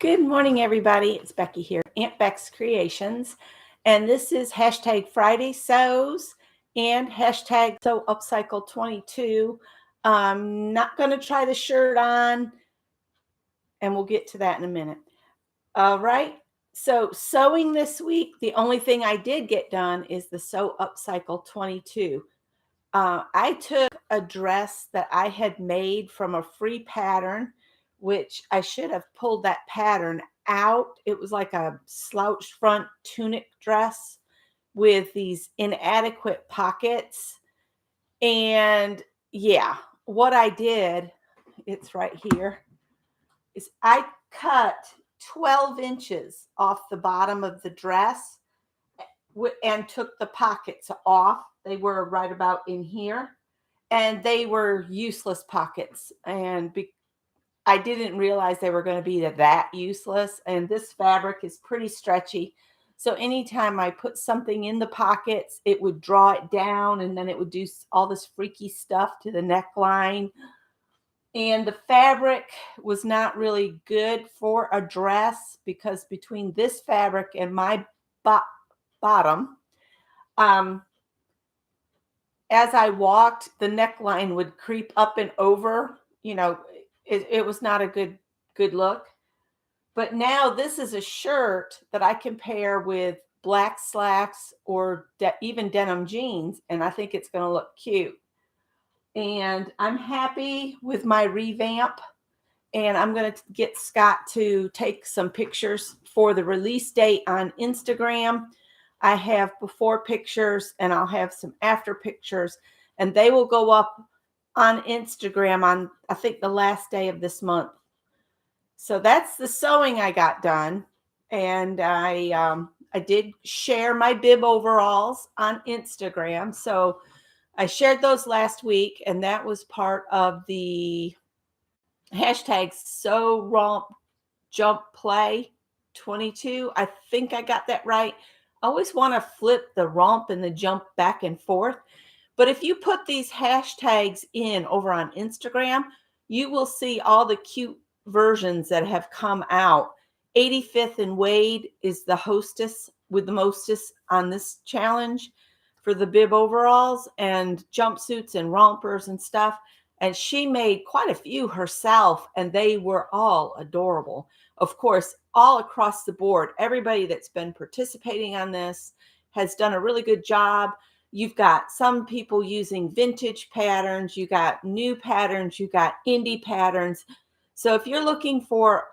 Good morning, everybody. It's Becky here, Aunt Beck's Creations. And this is hashtag Friday Sews and hashtag Sew Upcycle 22. I'm not going to try the shirt on, and we'll get to that in a minute. All right. So sewing this week, the only thing I did get done is the Sew Upcycle 22. I took a dress that I had made from a free pattern, which I should have pulled that pattern out. It was like a slouched front tunic dress with these inadequate pockets. And yeah, what I did, it's right here, is I cut 12 inches off the bottom of the dress and took the pockets off. They were right about in here, and they were useless pockets. And I didn't realize they were going to be that useless. And this fabric is pretty stretchy. So anytime I put something in the pockets, it would draw it down, and then it would do all this freaky stuff to the neckline. And the fabric was not really good for a dress because between this fabric and my bottom, as I walked, the neckline would creep up and over. It was not a good look. But now this is a shirt that I can pair with black slacks or even denim jeans, and I think it's going to look cute. And I'm happy with my revamp, and I'm going to get Scott to take some pictures for the release date on Instagram. I have before pictures, and I'll have some after pictures, and they will go up on Instagram on, I think, the last day of this month. So that's the sewing I got done. And I did share my bib overalls on Instagram. So I shared those last week, and that was part of the hashtag Sew Romp Jump Play 22. I think I got that right. I always want to flip the romp and the jump back and forth. But if you put these hashtags in over on Instagram, you will see all the cute versions that have come out. 85th and Wade is the hostess with the mostest on this challenge for the bib overalls and jumpsuits and rompers and stuff. And she made quite a few herself, and they were all adorable. Of course, all across the board, everybody that's been participating on this has done a really good job. You've got some people using vintage patterns, you got new patterns, you got indie patterns. So if you're looking for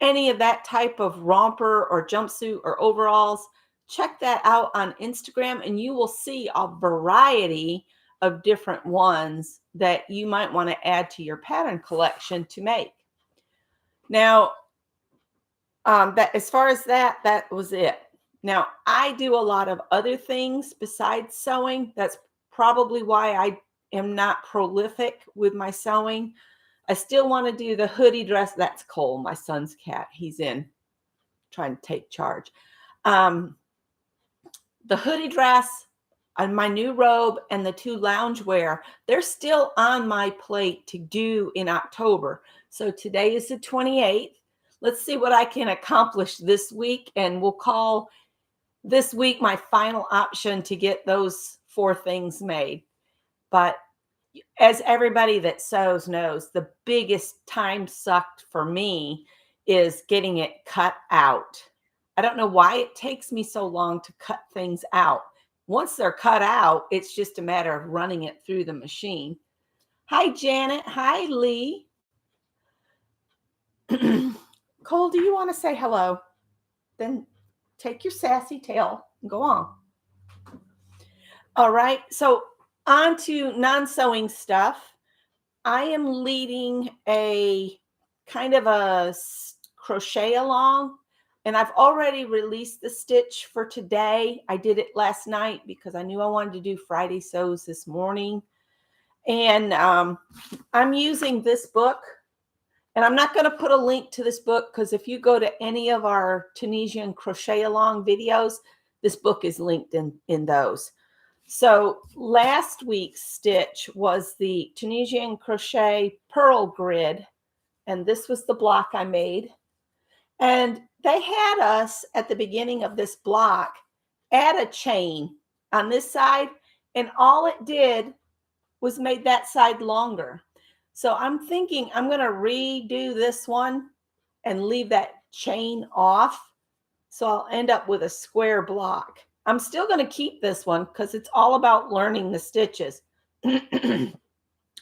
any of that type of romper or jumpsuit or overalls, check that out on Instagram, and you will see a variety of different ones that you might want to add to your pattern collection to make. Now, that as far as that was it. Now, I do a lot of other things besides sewing. That's probably why I am not prolific with my sewing. I still want to do the hoodie dress. That's Cole, my son's cat. He's in trying to take charge. The hoodie dress and my new robe and the two loungewear, they're still on my plate to do in October. So today is the 28th. Let's see what I can accomplish this week, and we'll call this week my final option to get those 4 things made. But as everybody that sews knows, the biggest time sucked for me is getting it cut out. I don't know why it takes me so long to cut things out. Once they're cut out, it's just a matter of running it through the machine. Hi, Janet. Hi, Lee. Cole, do you want to say hello? Then take your sassy tail and go on. All right. So on to non-sewing stuff. I am leading a kind of a crochet along, and I've already released the stitch for today. I did it last night because I knew I wanted to do Friday sews this morning. And I'm using this book. And I'm not going to put a link to this book because if you go to any of our Tunisian crochet along videos, this book is linked in those. So last week's stitch was the Tunisian crochet pearl grid. And this was the block I made. And they had us at the beginning of this block add a chain on this side, and all it did was made that side longer. So I'm thinking I'm going to redo this one and leave that chain off. So I'll end up with a square block. I'm still going to keep this one because it's all about learning the stitches.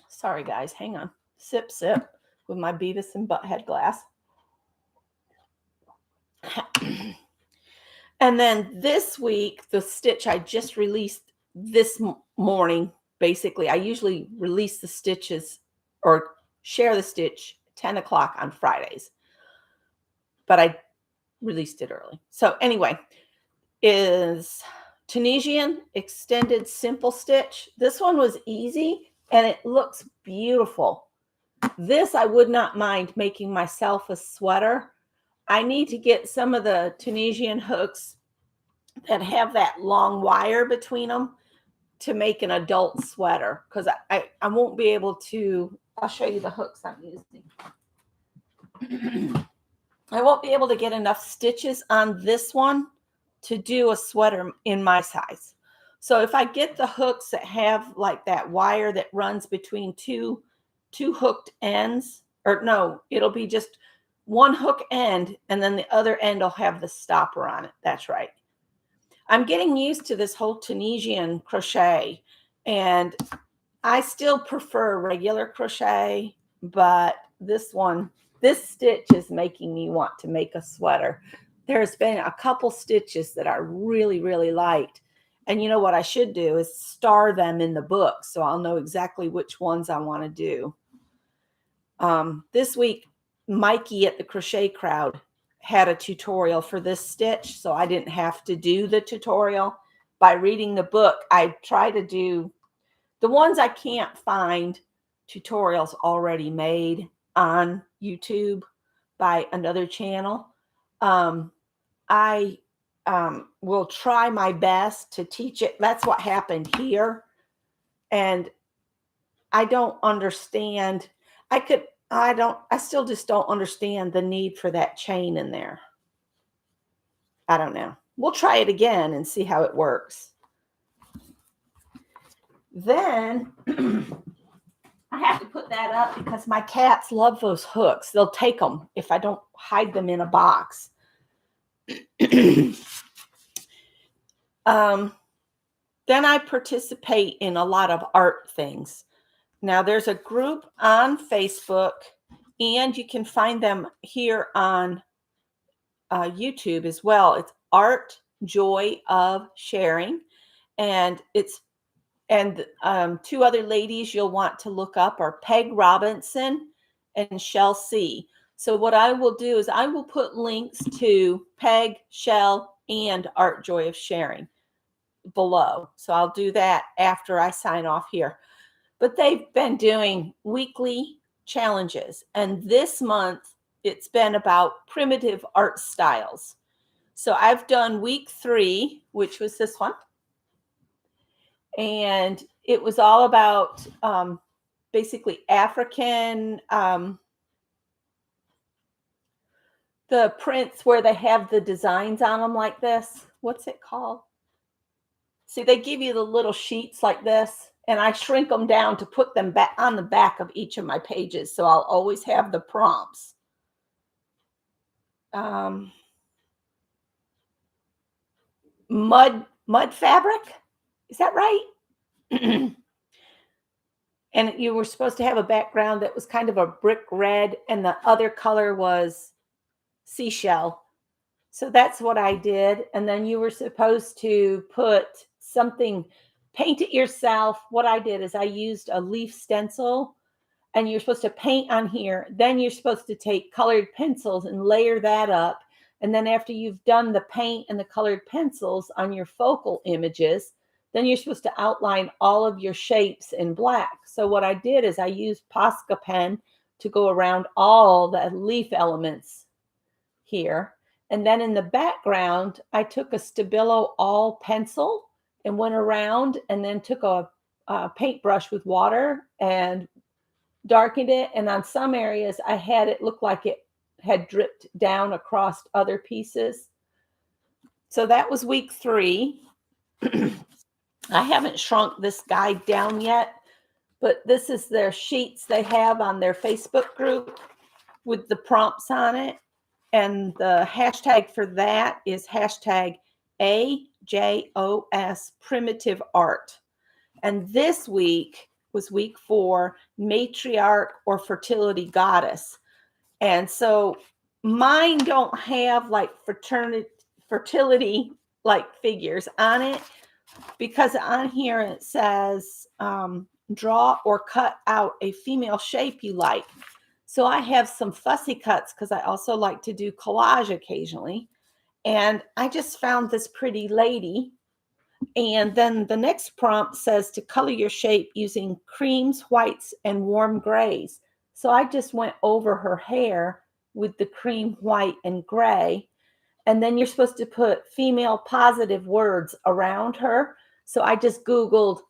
Sorry, guys. Hang on. Sip, sip with my Beavis and Butthead glass. And then this week, the stitch I just released this morning, basically, I usually release the stitches or share the stitch 10 o'clock on Fridays, but I released it early. So anyway, is Tunisian extended simple stitch. This one was easy and it looks beautiful. This I would not mind making myself a sweater. I need to get some of the Tunisian hooks that have that long wire between them to make an adult sweater, because I won't be able to. I'll show you the hooks I'm using. I won't be able to get enough stitches on this one to do a sweater in my size. So if I get the hooks that have like that wire that runs between two hooked ends, or no, it'll be just one hook end and then the other end will have the stopper on it. That's right. I'm getting used to this whole Tunisian crochet, and I still prefer regular crochet, but this stitch is making me want to make a sweater. There's been a couple stitches that I really, really liked. And you know what I should do is star them in the book so I'll know exactly which ones I want to do. This week, Mikey at the Crochet Crowd had a tutorial for this stitch, so I didn't have to do the tutorial. By reading the book, I try to do the ones I can't find tutorials already made on YouTube by another channel. I will try my best to teach it. That's what happened here. And I don't understand. I still just don't understand the need for that chain in there. I don't know. We'll try it again and see how it works. Then I have to put that up because my cats love those hooks. They'll take them if I don't hide them in a box. Then I participate in a lot of art things. Now, there's a group on Facebook, and you can find them here on YouTube as well. It's Art Joy of Sharing, and two other ladies you'll want to look up are Peg Robinson and Shell C. So what I will do is I will put links to Peg, Shell, and Art Joy of Sharing below. So I'll do that after I sign off here. But they've been doing weekly challenges. And this month, it's been about primitive art styles. So I've done week 3, which was this one. And it was all about basically African, the prints where they have the designs on them like this. What's it called? See, they give you the little sheets like this, and I shrink them down to put them back on the back of each of my pages. So I'll always have the prompts. Mud fabric. Is that right? And you were supposed to have a background that was kind of a brick red, and the other color was seashell. So that's what I did. And then you were supposed to put something, paint it yourself. What I did is I used a leaf stencil, and you're supposed to paint on here. Then you're supposed to take colored pencils and layer that up. And then after you've done the paint and the colored pencils on your focal images, then you're supposed to outline all of your shapes in black. So what I did is I used Posca pen to go around all the leaf elements here. And then in the background, I took a Stabilo all pencil and went around, and then took a paintbrush with water and darkened it. And on some areas, I had it look like it had dripped down across other pieces. So that was week 3. I haven't shrunk this guide down yet, but this is their sheets they have on their Facebook group with the prompts on it. And the hashtag for that is hashtag AJOS primitive art. And this week was week 4, matriarch or fertility goddess. And so mine don't have like fertility like figures on it, because on here it says draw or cut out a female shape you like. So I have some fussy cuts because I also like to do collage occasionally. And I just found this pretty lady. And then the next prompt says to color your shape using creams, whites, and warm grays. So I just went over her hair with the cream, white, and gray. And then you're supposed to put female positive words around her. So I just Googled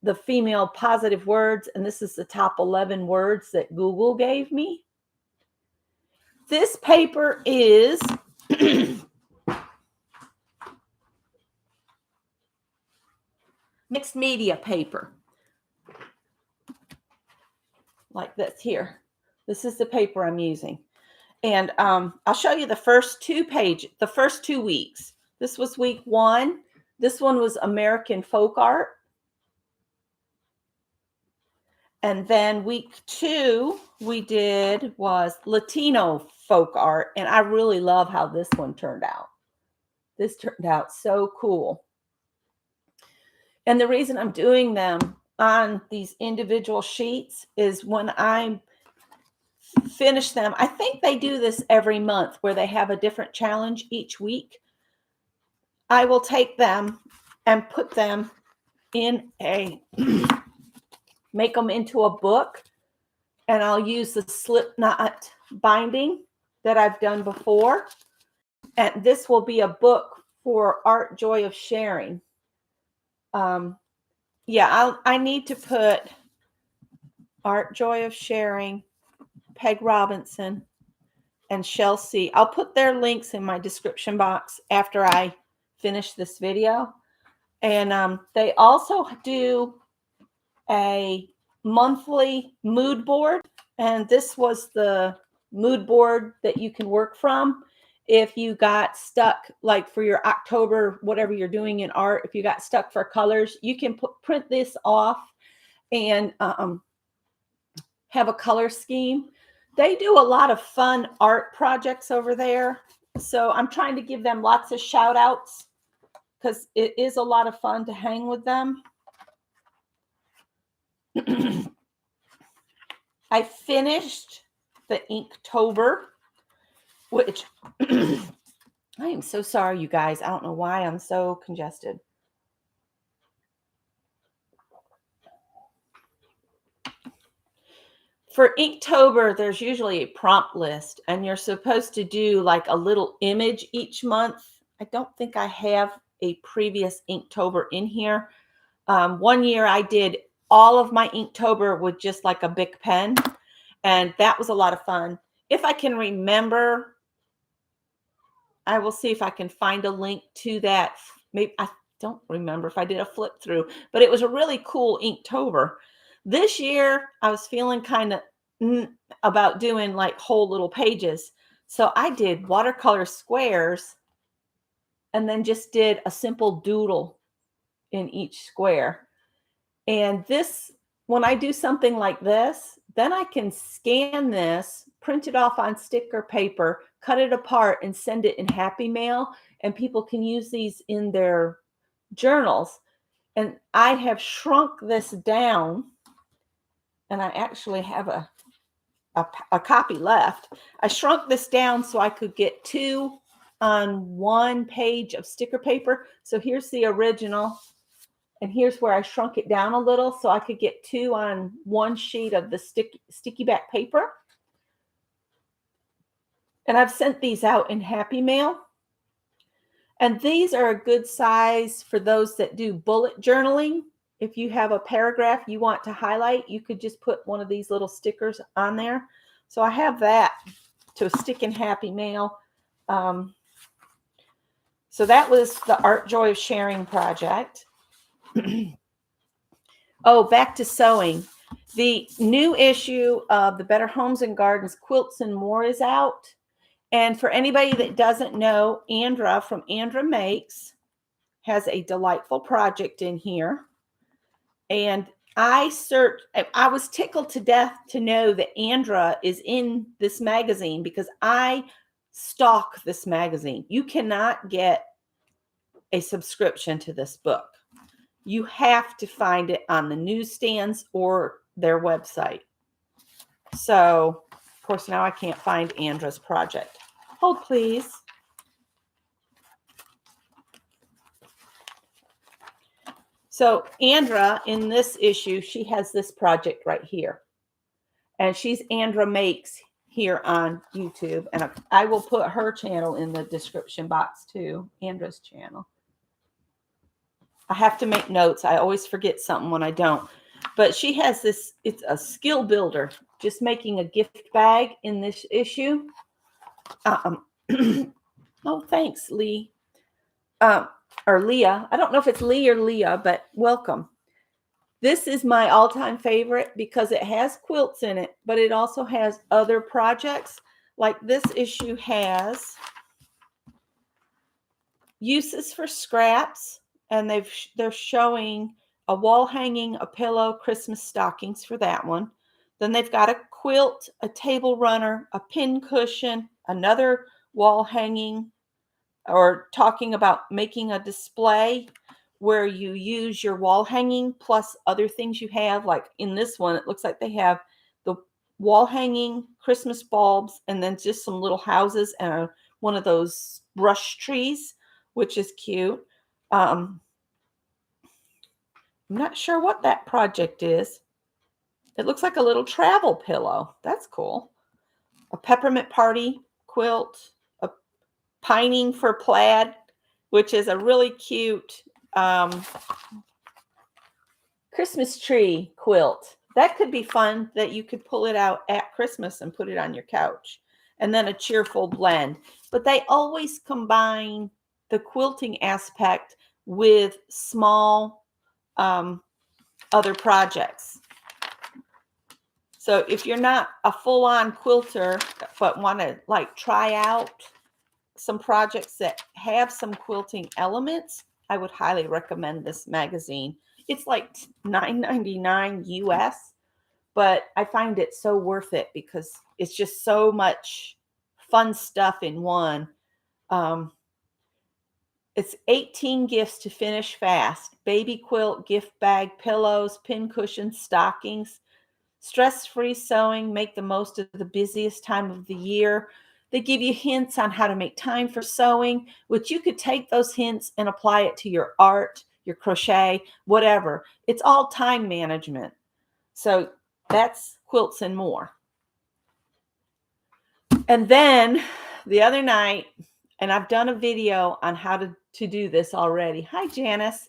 the female positive words, and this is the top 11 words that Google gave me. This paper is mixed media paper, like this here. This is the paper I'm using. And I'll show you the first 2 weeks. This was week 1. This one was American folk art. And then week 2 we did was Latino folk art. And I really love how this one turned out. This turned out so cool. And the reason I'm doing them on these individual sheets is when I finish them, I think they do this every month where they have a different challenge each week. I will take them and put them in make them into a book, and I'll use the slip knot binding that I've done before. And this will be a book for Art Joy of Sharing. I need to put Art Joy of Sharing, Peg Robinson, and Shell C. I'll put their links in my description box after I finish this video. And they also do a monthly mood board. And this was the mood board that you can work from. If you got stuck, like for your October, whatever you're doing in art, if you got stuck for colors, you can print this off and have a color scheme. They do a lot of fun art projects over there. So I'm trying to give them lots of shout outs because it is a lot of fun to hang with them. I finished the Inktober, which I am so sorry, you guys. I don't know why I'm so congested. For Inktober, there's usually a prompt list, and you're supposed to do like a little image each month. I don't think I have a previous Inktober in here. One year I did all of my Inktober with just like a Bic pen, and that was a lot of fun. If I can remember, I will see if I can find a link to that. Maybe I don't remember if I did a flip through, but it was a really cool Inktober. This year, I was feeling kind of about doing like whole little pages. So I did watercolor squares and then just did a simple doodle in each square. And this, when I do something like this, then I can scan this, print it off on sticker paper, cut it apart, and send it in Happy Mail. And people can use these in their journals. And I have shrunk this down, and I actually have a copy left. I shrunk this down so I could get 2 on 1 page of sticker paper. So here's the original, and here's where I shrunk it down a little so I could get 2 on 1 sheet of the sticky back paper. And I've sent these out in Happy Mail. And these are a good size for those that do bullet journaling. If you have a paragraph you want to highlight, you could just put one of these little stickers on there. So I have that. to stick in Happy Mail. So that was the Art Joy of Sharing project. Oh, back to sewing. The new issue of the Better Homes and Gardens Quilts and More is out. And for anybody that doesn't know, Andra from Andra Makes has a delightful project in here. And I was tickled to death to know that Andra is in this magazine because I stalk this magazine. You cannot get a subscription to this book. You have to find it on the newsstands or their website. So, of course, now I can't find Andra's project. Hold, please. So Andra, in this issue, she has this project right here. And she's Andra Makes here on YouTube. And I will put her channel in the description box too, Andra's channel. I have to make notes. I always forget something when I don't. But she has this, it's a skill builder, just making a gift bag in this issue. Oh, thanks, Lee. Or Leah. I don't know if it's Lee or Leah, but welcome. This is my all-time favorite because it has quilts in it, but it also has other projects. Like this issue has uses for scraps, and they're showing a wall hanging, a pillow, Christmas stockings for that one. Then they've got a quilt, a table runner, a pin cushion, another wall hanging, or talking about making a display where you use your wall hanging plus other things you have. Like in this one, it looks like they have the wall hanging, Christmas bulbs, and then just some little houses and one of those brush trees, which is cute. I'm not sure what that project is. It looks like a little travel pillow. That's cool. A peppermint party quilt, a pining for plaid, which is a really cute Christmas tree quilt. That could be fun, that you could pull it out at Christmas and put it on your couch. And then a cheerful blend. But they always combine the quilting aspect with small other projects. So if you're not a full-on quilter but want to like try out some projects that have some quilting elements, I would highly recommend this magazine. It's like $9.99 US, but I find it so worth it because it's just so much fun stuff in one. It's 18 gifts to finish fast. Baby quilt, gift bag, pillows, pin cushions, stockings. Stress-free sewing, make the most of the busiest time of the year. They give you hints on how to make time for sewing, which you could take those hints and apply it to your art, your crochet, whatever. It's all time management. So that's Quilts and More. And then the other night, and I've done a video on how to do this already. Hi, Janice.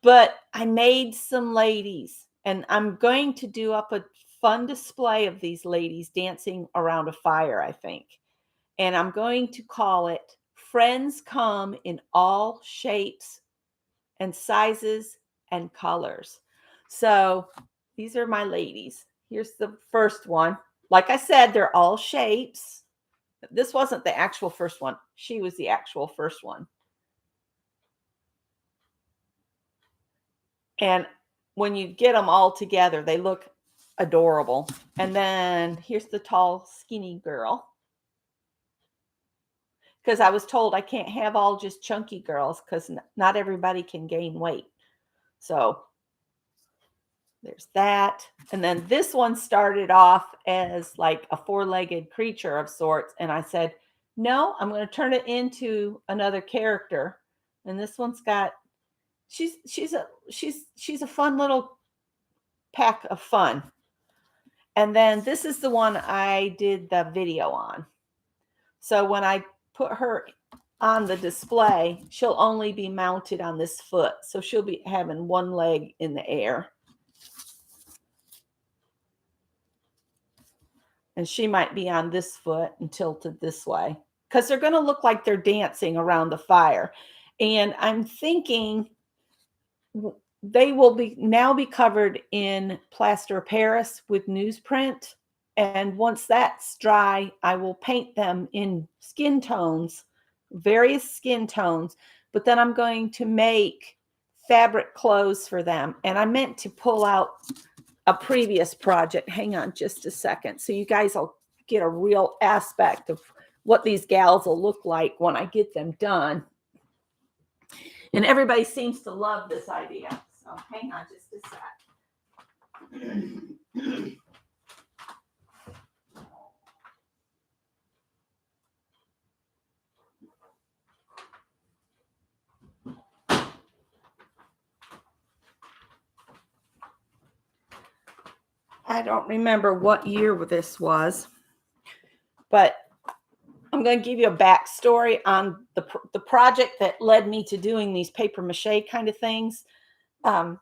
But I made some ladies, and I'm going to do up a fun display of these ladies dancing around a fire, I think. And I'm going to call it Friends Come in All Shapes and Sizes and Colors. So these are my ladies. Here's the first one. Like I said, they're all shapes. This wasn't the actual first one. She was the actual first one. And when you get them all together, they look adorable. And then here's the tall, skinny girl. Because I was told I can't have all just chunky girls because not everybody can gain weight. So there's that. And then this one started off as like a four-legged creature of sorts. And I said, no, I'm going to turn it into another character. And this one's got, she's a fun little pack of fun. And then this is the one I did the video on. So when I put her on the display, she'll only be mounted on this foot. So she'll be having one leg in the air. And she might be on this foot and tilted this way because they're going to look like they're dancing around the fire. And I'm thinking they will be covered in plaster of Paris with newsprint. And once that's dry, I will paint them in skin tones, various skin tones. But then I'm going to make fabric clothes for them. And I meant to pull out a previous project. Hang on just a second. So you guys will get a real aspect of what these gals will look like when I get them done. And everybody seems to love this idea. So hang on just a sec. I don't remember what year this was, but I'm going to give you a backstory on the project that led me to doing these paper mache kind of things. Barb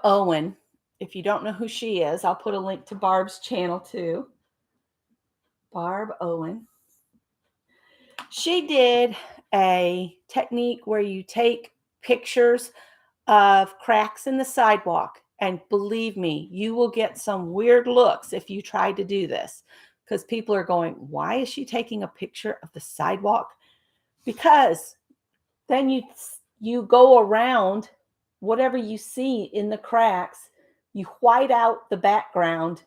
Owen, if you don't know who she is, I'll put a link to Barb's channel too. Barb Owen. She did a technique where you take pictures of cracks in the sidewalk. And believe me, you will get some weird looks if you try to do this, because people are going, why is she taking a picture of the sidewalk? Because then you go around whatever you see in the cracks, you white out the background,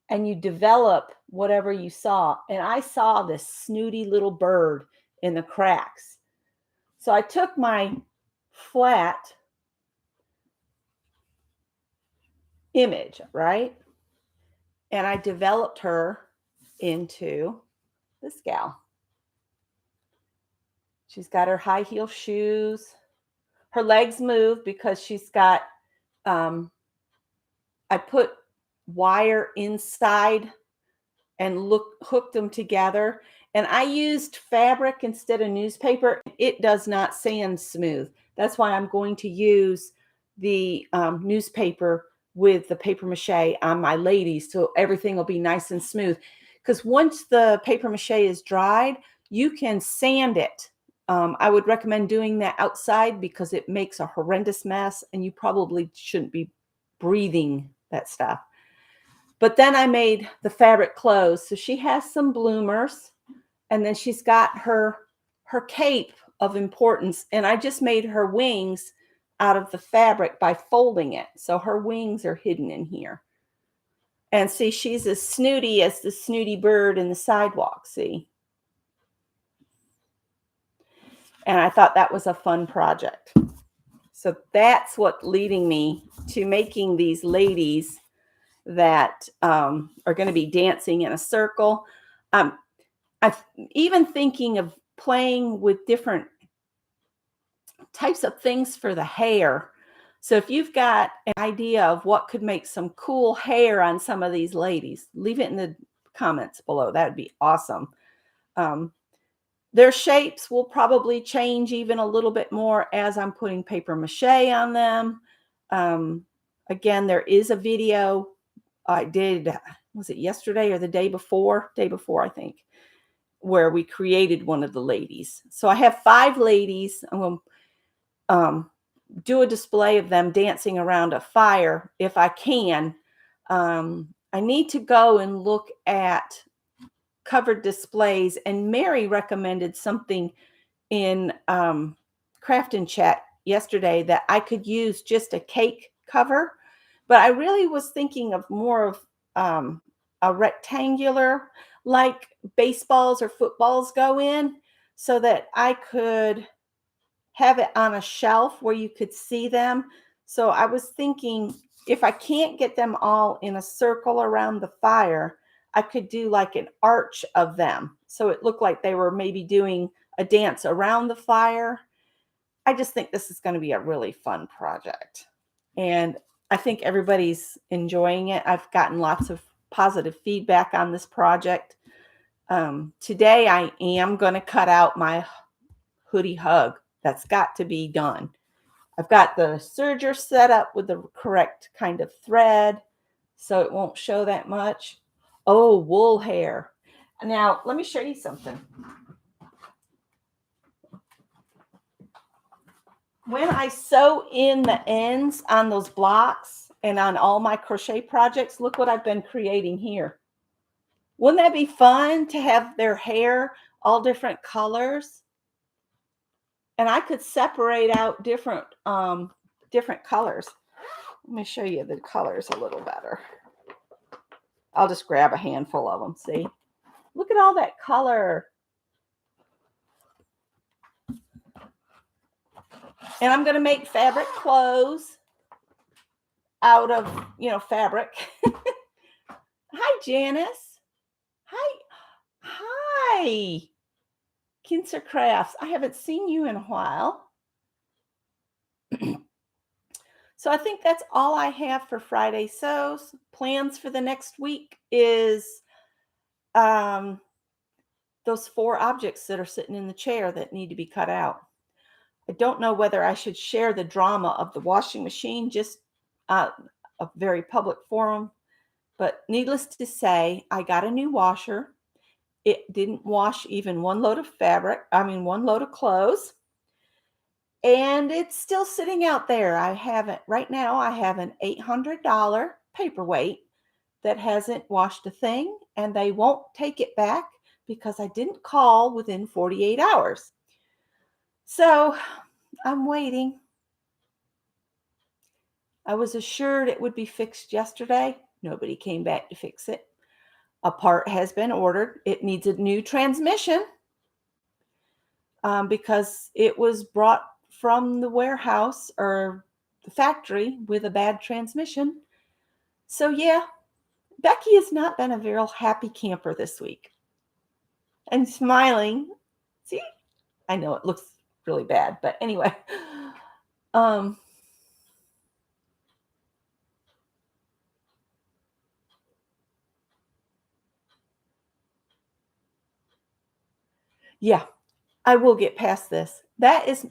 and you develop whatever you saw. And I saw this snooty little bird in the cracks. So I took my flat image, right? And I developed her into this gal. She's got her high heel shoes. Her legs move because she's got, I put wire inside and hooked them together. And I used fabric instead of newspaper. It does not sand smooth. That's why I'm going to use the newspaper with the paper mache on my ladies, so everything will be nice and smooth. Because once the paper mache is dried, you can sand it. I would recommend doing that outside because it makes a horrendous mess and you probably shouldn't be breathing that stuff. But then I made the fabric clothes. So she has some bloomers, and then she's got her cape of importance. And I just made her wings out of the fabric by folding it. So her wings are hidden in here. And see, she's as snooty as the snooty bird in the sidewalk, see? And I thought that was a fun project. So that's what leading me to making these ladies that are going to be dancing in a circle. I'm even thinking of playing with different types of things for the hair. So if you've got an idea of what could make some cool hair on some of these ladies, leave it in the comments below. That would be awesome. Their shapes will probably change even a little bit more as I'm putting paper mache on them. Again, there is a video I did, was it yesterday or the day before? Day before, I think, where we created one of the ladies. So I have 5 ladies. I'm going to do a display of them dancing around a fire if I can. I need to go and look at covered displays, and Mary recommended something in Craft and Chat yesterday that I could use just a cake cover, but I really was thinking of more of a rectangular, like baseballs or footballs go in, so that I could have it on a shelf where you could see them. So I was thinking, if I can't get them all in a circle around the fire, I could do like an arch of them. So it looked like they were maybe doing a dance around the fire. I just think this is going to be a really fun project. And I think everybody's enjoying it. I've gotten lots of positive feedback on this project. Today I am going to cut out my hoodie hug. That's got to be done. I've got the serger set up with the correct kind of thread, so it won't show that much. Oh, wool hair. Now, let me show you something. When I sew in the ends on those blocks and on all my crochet projects, look what I've been creating here. Wouldn't that be fun to have their hair all different colors? And I could separate out different colors. Let me show you the colors a little better. I'll just grab a handful of them. See? Look at all that color. And I'm going to make fabric clothes out of, fabric. Hi, Janice. Hi. Kinser Crafts. I haven't seen you in a while. So I think that's all I have for Friday sews. Plans for the next week is those 4 objects that are sitting in the chair that need to be cut out. I don't know whether I should share the drama of the washing machine, just a very public forum. But needless to say, I got a new washer. It didn't wash even one load of clothes. And it's still sitting out there. Right now, I have an $800 paperweight that hasn't washed a thing, and they won't take it back because I didn't call within 48 hours. So I'm waiting. I was assured it would be fixed yesterday. Nobody came back to fix it. A part has been ordered. It needs a new transmission because it was brought from the warehouse or the factory with a bad transmission. So yeah, Becky has not been a very happy camper this week. I'm smiling. See, I know it looks really bad, but anyway. Yeah, I will get past this. That is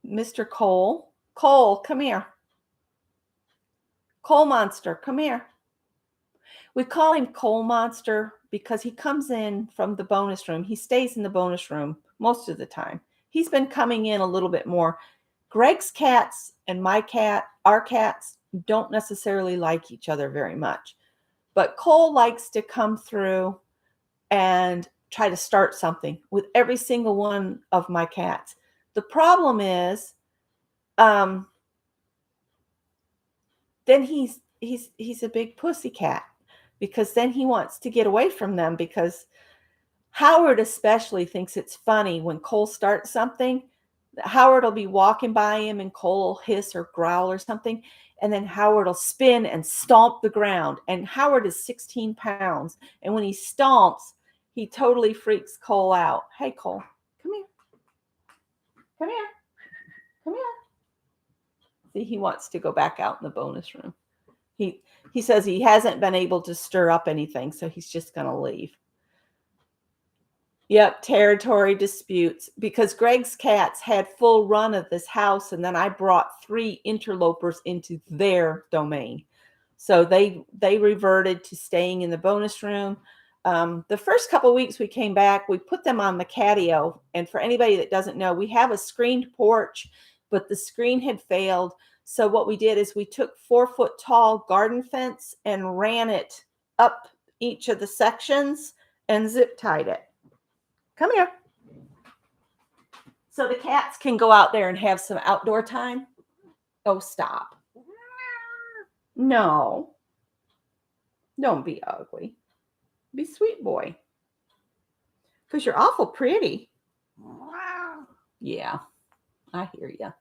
Mr. Cole. Cole, come here. Coal Monster, come here. We call him Coal Monster because he comes in from the bonus room. He stays in the bonus room most of the time. He's been coming in a little bit more. Greg's cats and our cats, don't necessarily like each other very much. But Cole likes to come through and try to start something with every single one of my cats. The problem is, then he's a big pussy cat because then he wants to get away from them because Howard especially thinks it's funny when Cole starts something. Howard will be walking by him and Cole will hiss or growl or something. And then Howard will spin and stomp the ground. And Howard is 16 pounds. And when he stomps, he totally freaks Cole out. Hey, Cole, come here. Come here. Come here. See, he wants to go back out in the bonus room. He says he hasn't been able to stir up anything, so he's just going to leave. Yep, territory disputes, because Greg's cats had full run of this house, and then I brought 3 interlopers into their domain. So they reverted to staying in the bonus room. The first couple of weeks we came back, we put them on the catio. And for anybody that doesn't know, we have a screened porch, but the screen had failed. So what we did is we took 4-foot tall garden fence and ran it up each of the sections and zip tied it. Come here. So the cats can go out there and have some outdoor time. Oh, stop. No. Don't be ugly. Be sweet boy. Because you're awful pretty. Yeah, I hear you.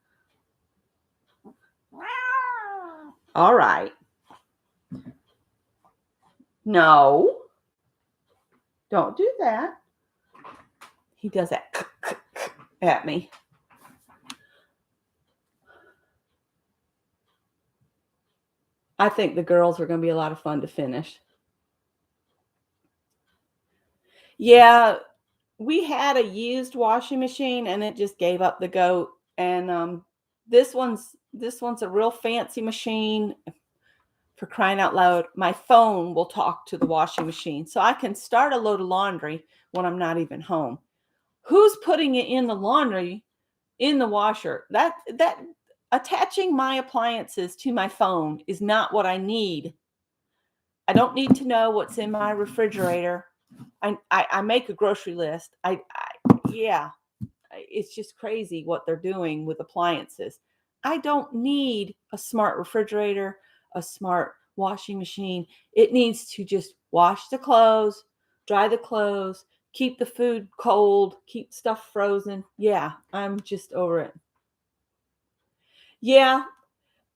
All right. No. Don't do that. He does that at me. I think the girls are going to be a lot of fun to finish. Yeah, we had a used washing machine and it just gave up the goat. And this one's a real fancy machine For crying out loud, my phone will talk to the washing machine. So I can start a load of laundry when I'm not even home. Who's putting it in the laundry in the washer? That attaching my appliances to my phone is not what I need. I don't need to know what's in my refrigerator. I make a grocery list. Yeah, it's just crazy what they're doing with appliances. I don't need a smart refrigerator, a smart washing machine. It needs to just wash the clothes, dry the clothes, keep the food cold, keep stuff frozen. Yeah, I'm just over it. Yeah,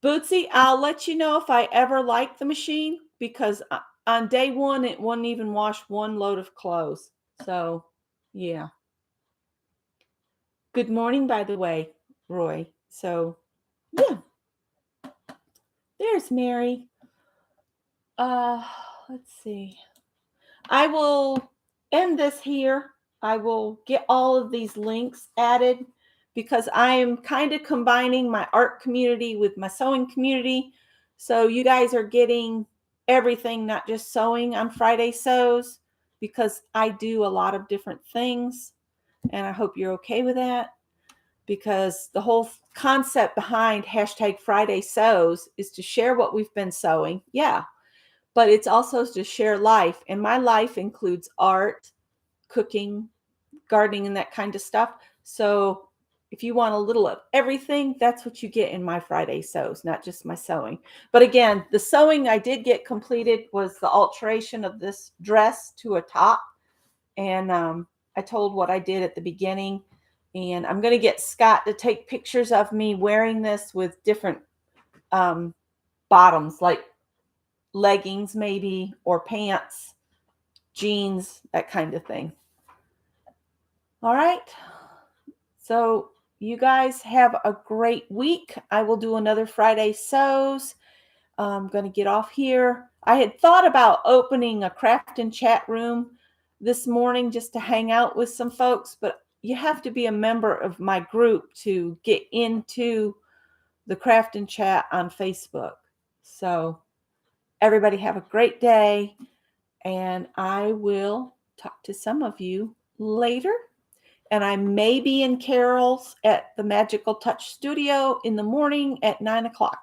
Bootsy, I'll let you know if I ever like the machine because on day one, it wouldn't even wash one load of clothes. So, yeah. Good morning, by the way, Roy. So, yeah, there's Mary. Uh, let's see. I will end this here. I will get all of these links added because I am kind of combining my art community with my sewing community. So you guys are getting everything, not just sewing on Friday Sews, because I do a lot of different things. And I hope you're okay with that because the whole concept behind hashtag Friday Sews is to share what we've been sewing. Yeah, but it's also to share life. And my life includes art, cooking, gardening, and that kind of stuff. So if you want a little of everything, that's what you get in my Friday Sews, not just my sewing. But again, the sewing I did get completed was the alteration of this dress to a top. And I told what I did at the beginning. And I'm going to get Scott to take pictures of me wearing this with different bottoms, like leggings maybe, or pants, jeans, that kind of thing. All right. So you guys have a great week. I will do another Friday Sews. I'm going to get off here. I had thought about opening a craft and chat room this morning just to hang out with some folks, but you have to be a member of my group to get into the craft and chat on Facebook. So everybody have a great day, and I will talk to some of you later. And I may be in Carol's at the Magical Touch Studio in the morning at 9:00.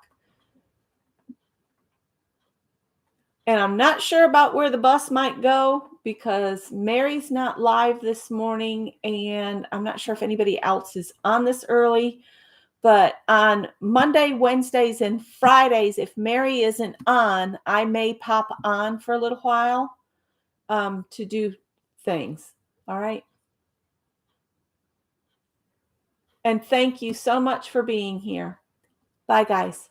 And I'm not sure about where the bus might go because Mary's not live this morning. And I'm not sure if anybody else is on this early. But on Monday, Wednesdays, and Fridays, if Mary isn't on, I may pop on for a little while to do things. All right. And thank you so much for being here. Bye, guys.